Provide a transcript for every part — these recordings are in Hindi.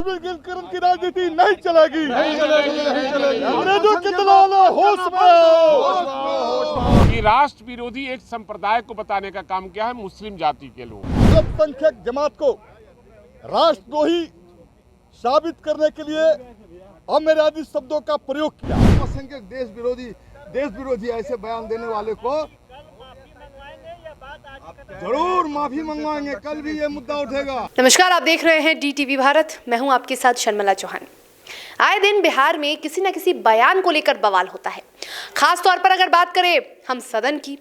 राष्ट्रीयकरण की राजनीति नहीं चलेगी। अंग्रेजों के दलाल होश में कि राष्ट्र विरोधी एक संप्रदाय को बताने का काम किया है मुस्लिम जाति के लोग। अल्पसंख्यक जमात को राष्ट्रद्रोही साबित करने के लिए अमर्यादित शब्दों का प्रयोग किया। अल्पसंख्यक देश विरोधी ऐसे बयान देने वाले को जरूर माफी मंगवाएंगे। कल भी ये मुद्दा उठेगा। नमस्कार, आप देख रहे हैं DTV भारत। मैं हूं आपके साथ शर्मिला चौहान। आए दिन बिहार में किसी न किसी बयान को लेकर बवाल होता है। खास तौर पर अगर बात करें हम सदन की,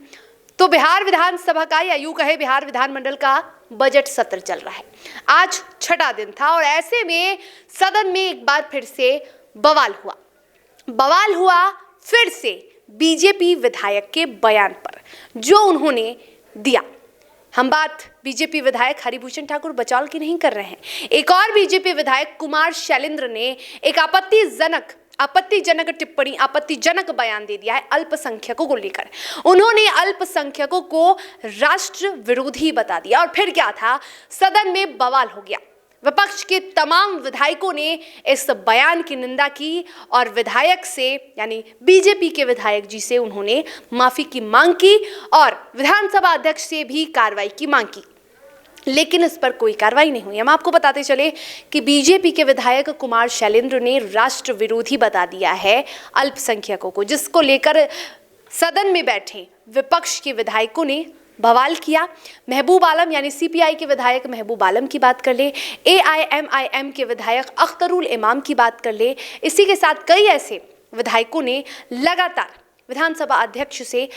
तो बिहार विधानसभा का या यूं कहे बिहार विधानमंडल का बजट सत्र चल रहा है। आज छठा दिन था और ऐसे में सदन में एक बार फिर से बवाल हुआ फिर से बीजेपी विधायक के बयान पर जो उन्होंने दिया। हम बात बीजेपी विधायक हरिभूषण ठाकुर बचाल की नहीं कर रहे हैं। एक और बीजेपी विधायक कुमार शैलेंद्र ने एक आपत्तिजनक टिप्पणी, आपत्तिजनक बयान दे दिया है अल्पसंख्यकों को लेकर। उन्होंने अल्पसंख्यकों को राष्ट्र विरोधी बता दिया और फिर क्या था, सदन में बवाल हो गया। विपक्ष के तमाम विधायकों ने इस बयान की निंदा की और विधायक से यानी बीजेपी के विधायक जी से उन्होंने माफी की मांग की और विधानसभा अध्यक्ष से भी कार्रवाई की मांग की, लेकिन इस पर कोई कार्रवाई नहीं हुई। हम आपको बताते चले कि बीजेपी के विधायक कुमार शैलेंद्र ने राष्ट्र विरोधी बता दिया है अल्पसंख्यकों को, जिसको लेकर सदन में बैठे विपक्ष के विधायकों ने बवाल किया। महबूब आलम यानी CPI के विधायक महबूब आलम की बात कर ले, AIMIM के विधायक अख्तरुल इमाम की बात कर ले, इसी के साथ कई ऐसे विधायकों ने लगातार विधानसभा अध्यक्ष से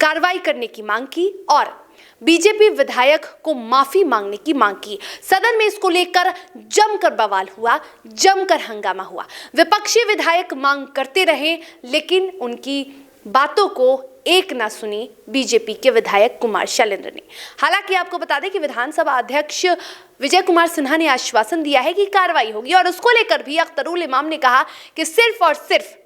कार्रवाई करने की मांग की और बीजेपी विधायक को माफी मांगने की मांग की। सदन में इसको लेकर जमकर बवाल हुआ, जमकर हंगामा हुआ। विपक्षी विधायक मांग करते रहे, लेकिन उनकी बातों को एक ना सुनी बीजेपी के विधायक कुमार शैलेंद्र ने। हालांकि आपको बता दें कि विधानसभा अध्यक्ष विजय कुमार सिन्हा ने आश्वासन दिया है कि कार्रवाई होगी और उसको लेकर भी अख्तरुल इमाम ने कहा कि सिर्फ और सिर्फ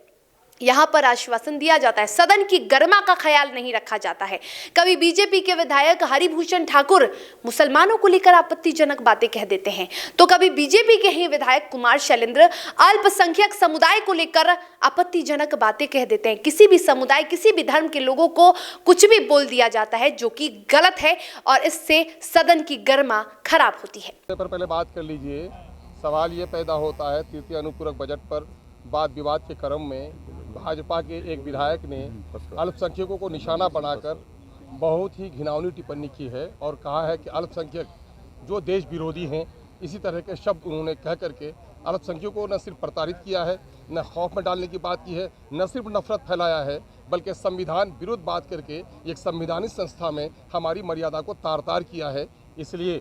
यहां पर आश्वासन दिया जाता है, सदन की गरिमा का ख्याल नहीं रखा जाता है। कभी बीजेपी के विधायक हरिभूषण ठाकुर मुसलमानों को लेकर आपत्तिजनक बातें कह देते हैं, तो कभी बीजेपी के ही विधायक कुमार शैलेंद्र अल्पसंख्यक समुदाय को लेकर आपत्तिजनक बातें कह देते हैं। किसी भी समुदाय, किसी भी धर्म के लोगों को कुछ भी बोल दिया जाता है जो कि गलत है और इससे सदन की गरिमा खराब होती है। पहले बात कर लीजिए। सवाल ये पैदा होता है तृतीय अनुपूरक बजट पर वाद विवाद के क्रम में भाजपा के एक विधायक ने अल्पसंख्यकों को निशाना बनाकर बहुत ही घिनौनी टिप्पणी की है और कहा है कि अल्पसंख्यक जो देश विरोधी हैं, इसी तरह के शब्द उन्होंने कह करके अल्पसंख्यकों को न सिर्फ प्रताड़ित किया है, न खौफ में डालने की बात की है, न सिर्फ नफरत फैलाया है, बल्कि संविधान विरुद्ध बात करके एक संवैधानिक संस्था में हमारी मर्यादा को तार-तार किया है। इसलिए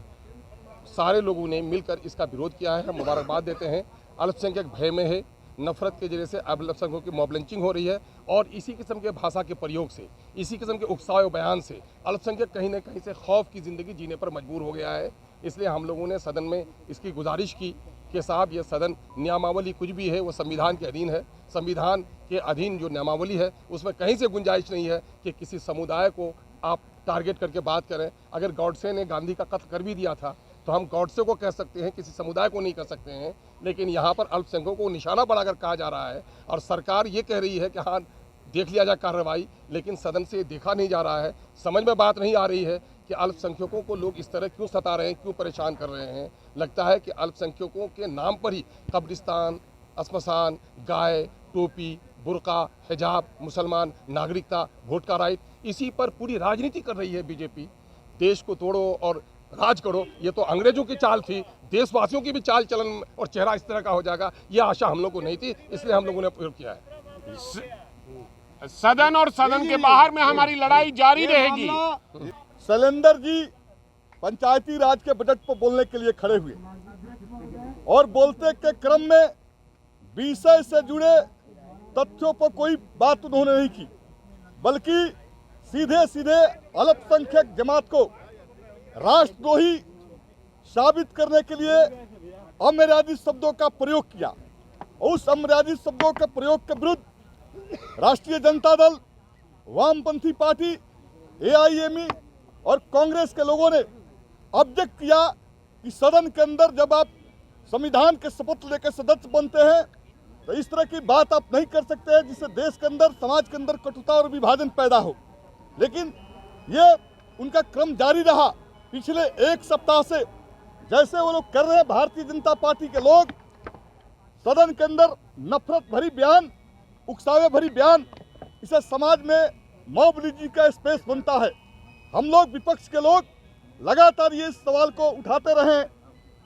सारे लोगों ने मिलकर इसका विरोध किया है। हम मुबारकबाद देते हैं। अल्पसंख्यक भय में है, नफरत के जरिए से अल्पसंख्यकों की मॉब लिंचिंग हो रही है और इसी किस्म के भाषा के प्रयोग से, इसी किस्म के उकसावे बयान से अल्पसंख्यक कहीं न कहीं से खौफ की ज़िंदगी जीने पर मजबूर हो गया है। इसलिए हम लोगों ने सदन में इसकी गुजारिश की कि साहब ये सदन नियमावली कुछ भी है वो संविधान के अधीन है। संविधान के अधीन जो नियमावली है उसमें कहीं से गुंजाइश नहीं है कि किसी समुदाय को आप टारगेट करके बात करें। अगर गॉडसे ने गांधी का कत्ल कर भी दिया था तो हम गॉडसे को कह सकते हैं, किसी समुदाय को नहीं कह सकते हैं। लेकिन यहाँ पर अल्पसंख्यकों को निशाना बनाकर कहा जा रहा है और सरकार ये कह रही है कि हाँ देख लिया जाए कार्रवाई, लेकिन सदन से देखा नहीं जा रहा है। समझ में बात नहीं आ रही है कि अल्पसंख्यकों को लोग इस तरह क्यों सता रहे हैं, क्यों परेशान कर रहे हैं। लगता है कि अल्पसंख्यकों के नाम पर ही कब्रिस्तान, श्मशान, गाय, टोपी, बुर्का, हिजाब, मुसलमान, नागरिकता, वोट का राइट, इसी पर पूरी राजनीति कर रही है बीजेपी। देश को तोड़ो और राज करो, ये तो अंग्रेजों की चाल थी। देशवासियों की भी चाल चलन और चेहरा इस तरह का हो जाएगा, ये आशा हम लोग को नहीं थी, इसलिए हम लोगों ने प्रयोग किया है। सदन और सदन के बाहर में हमारी लड़ाई जारी रहेगी। शैलेंद्र जी पंचायती राज के बजट पर बोलने के लिए खड़े हुए और बोलते के क्रम में विषय से जुड़े तथ्यों पर कोई बात उन्होंने नहीं की, बल्कि सीधे सीधे अल्पसंख्यक जमात को राष्ट्रद्रोही साबित करने के लिए अमर्यादित शब्दों का प्रयोग किया। उस अमर्यादित शब्दों के प्रयोग के विरुद्ध राष्ट्रीय जनता दल, वामपंथी पार्टी, AIME और कांग्रेस के लोगों ने ऑब्जेक्ट किया कि सदन के अंदर जब आप संविधान के शपथ लेकर सदस्य बनते हैं, तो इस तरह की बात आप नहीं कर सकते हैं जिससे देश के अंदर, समाज के अंदर कटुता और विभाजन पैदा हो। लेकिन ये उनका क्रम जारी रहा पिछले एक सप्ताह से। जैसे वो लोग कर रहे हैं, भारतीय जनता पार्टी के लोग सदन के अंदर नफरत भरी बयान, उकसावे भरी बयान, इसे समाज में मॉब लिंचिंग का स्पेस बनता है। हम लोग विपक्ष के लोग लगातार ये सवाल को उठाते रहे,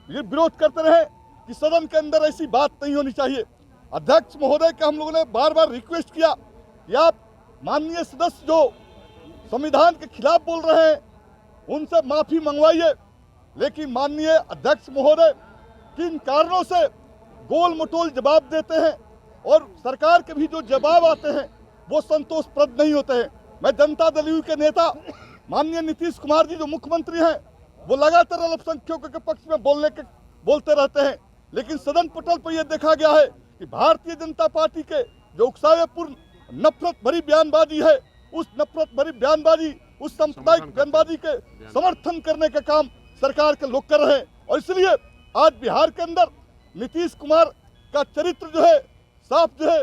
ये विरोध करते रहे कि सदन के अंदर ऐसी बात नहीं होनी चाहिए। अध्यक्ष महोदय का हम लोगों ने बार बार रिक्वेस्ट किया कि आप माननीय सदस्य जो संविधान के खिलाफ बोल रहे हैं उनसे माफी मंगवाइए, लेकिन माननीय अध्यक्ष महोदय किन कारणों से गोल मटोल जवाब देते हैं और सरकार के भी जो जवाब आते हैं वो संतोषप्रद नहीं होते हैं। मैं जनता दल यू के नेता माननीय नीतीश कुमार जी जो मुख्यमंत्री हैं, वो लगातार अल्पसंख्यकों के पक्ष में बोलते रहते हैं, लेकिन सदन पटल पर यह देखा गया है कि भारतीय जनता पार्टी के जो उकसावेपूर्ण नफरत भरी बयानबाजी है, उस नफरत भरी बयानबाजी, उस सांप्रदायिक बयानबाजी के समर्थन करने का काम सरकार के लोग कर रहे हैं। और इसलिए आज बिहार के अंदर नीतीश कुमार का चरित्र जो है साफ जो है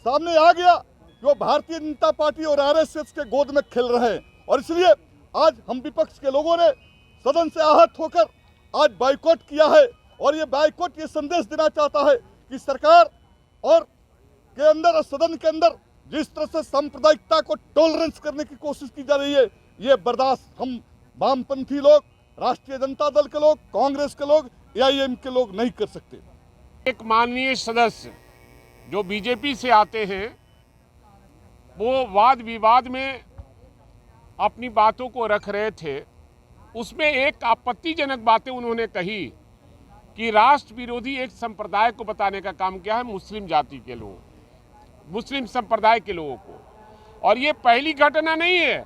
सामने आ गया कि वो भारतीय जनता पार्टी और आरएसएस के गोद में खेल रहे हैं। और इसलिए आज हम विपक्ष के लोगों ने सदन से आहत होकर आज बाइकॉट किया है। और ये बाइकॉट ये संदेश देना चाहता है कि सरकार और के अंदर और सदन के अंदर जिस तरह से सांप्रदायिकता को टॉलरेंस करने की कोशिश की जा रही है, ये बर्दाश्त हम वामपंथी लोग, राष्ट्रीय जनता दल के लोग, कांग्रेस के लोग, एआईएम के लोग नहीं कर सकते। एक माननीय सदस्य जो बीजेपी से आते हैं वो वाद विवाद में अपनी बातों को रख रहे थे। उसमें एक आपत्तिजनक बातें उन्होंने कही कि राष्ट्र विरोधी एक संप्रदाय को बताने का काम किया है मुस्लिम जाति के लोग, मुस्लिम संप्रदाय के लोगों को। और ये पहली घटना नहीं है,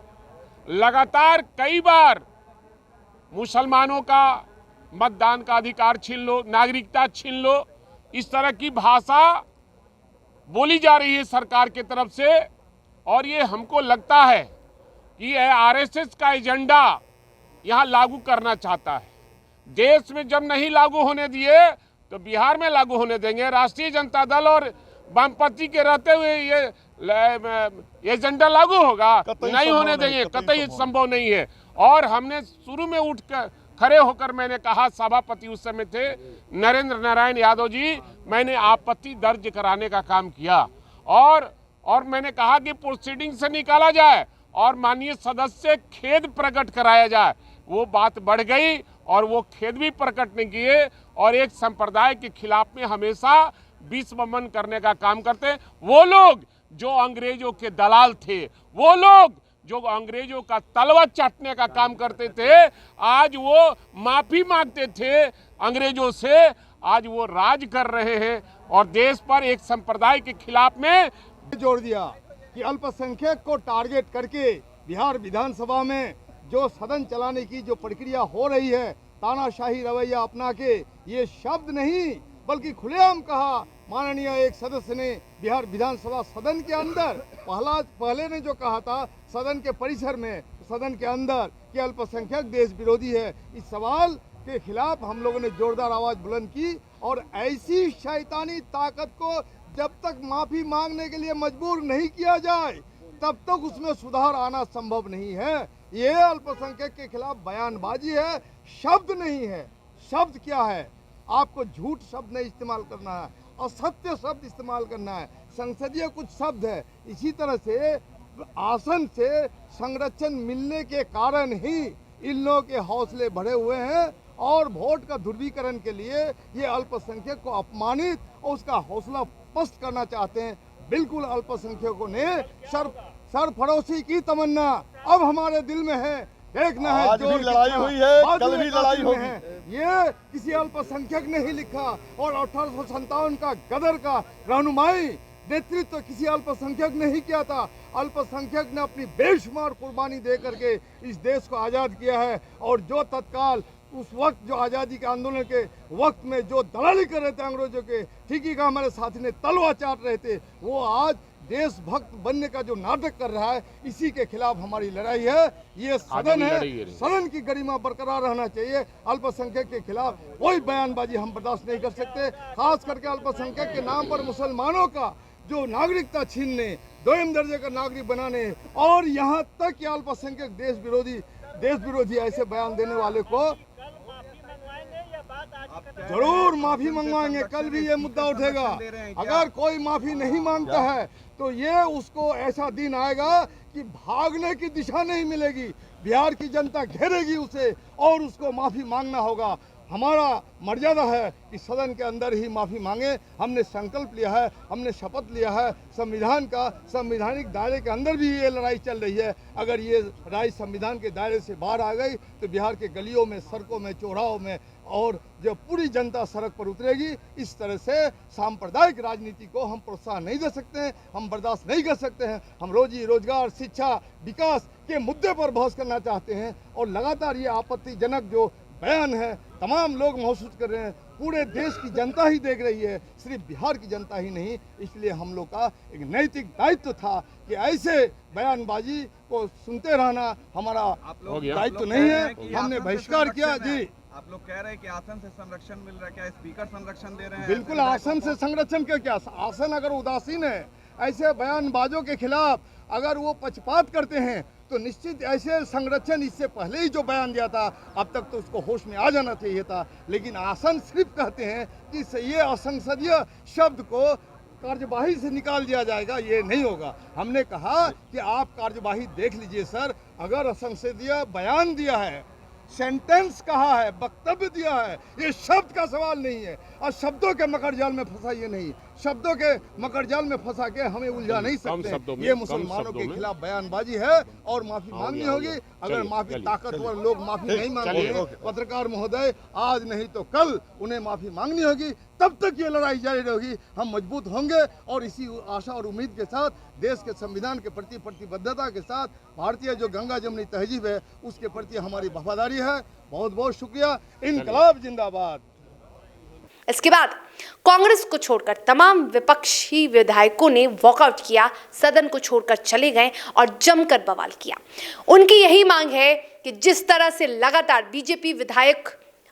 लगातार कई बार मुसलमानों का मतदान का अधिकार छीन लो, नागरिकता छीन लो, इस तरह की भाषा बोली जा रही है सरकार की तरफ से। और ये हमको लगता है कि यह आरएसएस का एजेंडा यहाँ लागू करना चाहता है। देश में जब नहीं लागू होने दिए तो बिहार में लागू होने देंगे। राष्ट्रीय जनता दल और वामपंथी के रहते हुए ये एजेंडा लागू होगा? नहीं होने देंगे, कतई संभव नहीं है। और हमने शुरू में उठ कर खड़े होकर मैंने कहा, सभापति उस समय थे नरेंद्र नारायण यादव जी, मैंने आपत्ति दर्ज कराने का काम किया और मैंने कहा कि प्रोसीडिंग से निकाला जाए और माननीय सदस्य खेद प्रकट कराया जाए। वो बात बढ़ गई और वो खेद भी प्रकट नहीं किए और एक संप्रदाय के खिलाफ में हमेशा विषमन करने का काम करते हैं। वो लोग जो अंग्रेजों के दलाल थे, वो लोग जो अंग्रेजों का तलवा चाटने का काम करते थे, आज वो माफी मांगते थे अंग्रेजों से, आज वो राज कर रहे हैं और देश पर एक संप्रदाय के खिलाफ में जोड़ दिया कि अल्पसंख्यक को टारगेट करके बिहार विधानसभा में जो सदन चलाने की जो प्रक्रिया हो रही है, तानाशाही रवैया अपना के, ये शब्द नहीं बल्कि खुलेआम कहा माननीय एक सदस्य ने बिहार विधानसभा सदन के अंदर। पहले ने जो कहा था सदन के परिसर में, सदन के अंदर कि अल्पसंख्यक देश विरोधी है, इस सवाल के खिलाफ हम लोगों ने जोरदार आवाज बुलंद की। और ऐसी शैतानी ताकत को जब तक माफी मांगने के लिए मजबूर नहीं किया जाए तब तक उसमें सुधार आना संभव नहीं है। ये अल्पसंख्यक के खिलाफ बयानबाजी है, शब्द नहीं है। शब्द क्या है? आपको झूठ शब्द नहीं इस्तेमाल करना है, असत्य शब्द इस्तेमाल करना है, संसदीय कुछ शब्द है। इसी तरह से आसन से संरक्षण मिलने के कारण ही इन लोगों के हौसले बढ़े हुए हैं और वोट का ध्रुवीकरण के लिए ये अल्पसंख्यक को अपमानित और उसका हौसला पस्त करना चाहते हैं। बिल्कुल अल्पसंख्यकों ने सरफरोशी की तमन्ना अब हमारे दिल में है, देखना है। आज भी लड़ाई हुई है, कल भी लड़ाई होगी। ये किसी अल्पसंख्यक ने ही लिखा और 1857 का गदर का रहनुमाई नेतृत्व किसी अल्पसंख्यक ने ही किया था। अल्पसंख्यक ने अपनी बेशुमार कुर्बानी दे करके इस देश को आज़ाद किया है। और जो तत्काल उस वक्त जो आज़ादी के आंदोलन के वक्त में जो दलाली कर रहे थे अंग्रेजों के, ठीक ही का हमारे साथी ने तलवा चाट रहे थे, वो आज देशभक्त बनने का जो नाटक कर रहा है, इसी के खिलाफ हमारी लड़ाई है। ये सदन है, सदन की गरिमा बरकरार रहना चाहिए। अल्पसंख्यक के खिलाफ कोई बयानबाजी हम बर्दाश्त नहीं कर सकते। खास करके अल्पसंख्यक के नाम पर मुसलमानों का जो नागरिकता छीनने, दोयम दर्जे का नागरिक बनाने और यहाँ तक कि अल्पसंख्यक देश विरोधी ऐसे बयान देने वाले को जरूर माफी मंगवाएंगे। कल भी ये मुद्दा उठेगा। अगर कोई माफी नहीं मांगता है तो ये उसको ऐसा दिन आएगा कि भागने की दिशा नहीं मिलेगी। बिहार की जनता घेरेगी उसे और उसको माफी मांगना होगा। हमारा मर्यादा है कि सदन के अंदर ही माफी मांगे। हमने संकल्प लिया है, हमने शपथ लिया है। संविधान का संवैधानिक दायरे के अंदर भी ये लड़ाई चल रही है। अगर ये लड़ाई संविधान के दायरे से बाहर आ गई तो बिहार के गलियों में, सड़कों में, चौराहों में और जब पूरी जनता सड़क पर उतरेगी, इस तरह से सांप्रदायिक राजनीति को हम प्रोत्साहन नहीं दे सकते हैं, हम बर्दाश्त नहीं कर सकते हैं। हम रोजी रोजगार, शिक्षा, विकास के मुद्दे पर बहस करना चाहते हैं और लगातार ये आपत्तिजनक जो बयान है तमाम लोग महसूस कर रहे हैं, पूरे देश की जनता ही देख रही है, सिर्फ बिहार की जनता ही नहीं। इसलिए हम लोग का एक नैतिक दायित्व था कि ऐसे बयानबाजी को सुनते रहना हमारा दायित्व नहीं है। हमने बहिष्कार किया। जी, आप लोग कह रहे हैं कि आसन से संरक्षण मिल रहा है, क्या स्पीकर संरक्षण दे रहे हैं? बिल्कुल, आसन से संरक्षण क्या आसन अगर उदासीन है, ऐसे बयानबाजों के खिलाफ अगर वो पक्षपात करते हैं तो निश्चित ऐसे संरक्षण इससे पहले ही जो बयान दिया था, अब तक तो उसको होश में आ जाना चाहिए था। लेकिन आसन सिर्फ कहते हैं कि ये असंसदीय शब्द को कार्यवाही से निकाल दिया जाएगा, ये नहीं होगा। हमने कहा कि आप कार्यवाही देख लीजिए सर, अगर असंसदीय बयान दिया है, सेंटेंस कहा है, वक्तव्य दिया है, ये शब्द का सवाल नहीं है। और शब्दों के मकड़जाल में फंसाइए नहीं, शब्दों के मकड़जाल में फंसा के हमें उलझा नहीं सकते। ये मुसलमानों के खिलाफ बयानबाजी है और माफी मांगनी होगी। अगर माफी ताकतवर लोग माफी नहीं मांगेंगे, पत्रकार महोदय, आज नहीं तो कल उन्हें माफी मांगनी होगी। तब तक ये लड़ाई जारी रहेगी। हम मजबूत होंगे और इसी आशा और उम्मीद के साथ, देश के संविधान के प्रति प्रतिबद्धता के साथ, भारतीय जो गंगा जमुनी तहजीब है उसके प्रति हमारी वफादारी है। बहुत बहुत शुक्रिया। इनकलाब जिंदाबाद। इसके बाद कांग्रेस को छोड़कर तमाम विपक्षी विधायकों ने वॉकआउट किया, सदन को छोड़कर चले गए और जमकर बवाल किया। उनकी यही मांग है कि जिस तरह से लगातार बीजेपी विधायक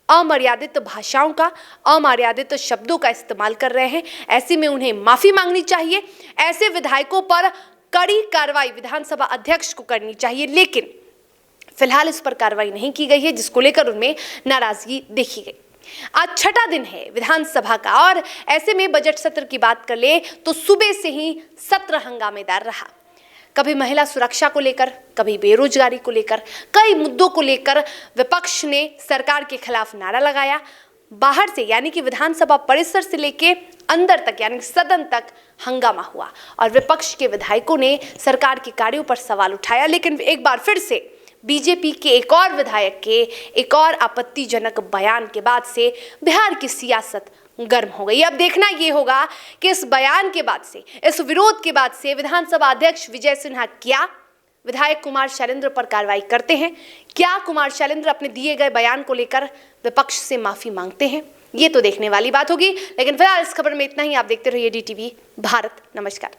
अमर्यादित भाषाओं का, अमर्यादित शब्दों का इस्तेमाल कर रहे हैं, ऐसे में उन्हें माफी मांगनी चाहिए। ऐसे विधायकों पर कड़ी कार्रवाई विधानसभा अध्यक्ष को करनी चाहिए, लेकिन फिलहाल इस पर कार्रवाई नहीं की गई है, जिसको लेकर उनमें नाराजगी देखी गई। आज छठा दिन है विधानसभा का और ऐसे में बजट सत्र की बात कर ले तो सुबह से ही सत्र हंगामेदार रहा। कभी महिला सुरक्षा को लेकर, कभी बेरोजगारी को लेकर, कई मुद्दों को लेकर विपक्ष ने सरकार के खिलाफ नारा लगाया। बाहर से यानी कि विधानसभा परिसर से लेके अंदर तक यानी सदन तक हंगामा हुआ और विपक्ष के विधायकों ने सरकार के कार्यों पर सवाल उठाया। लेकिन एक बार फिर से बीजेपी के एक और विधायक के एक और आपत्तिजनक बयान के बाद से बिहार की सियासत गर्म हो गई। अब देखना यह होगा कि इस बयान के बाद से, इस विरोध के बाद से विधानसभा अध्यक्ष विजय सिन्हा क्या विधायक कुमार शैलेंद्र पर कार्रवाई करते हैं, क्या कुमार शैलेंद्र अपने दिए गए बयान को लेकर विपक्ष से माफी मांगते हैं, ये तो देखने वाली बात होगी। लेकिन फिलहाल इस खबर में इतना ही। आप देखते रहिए DTV भारत। नमस्कार।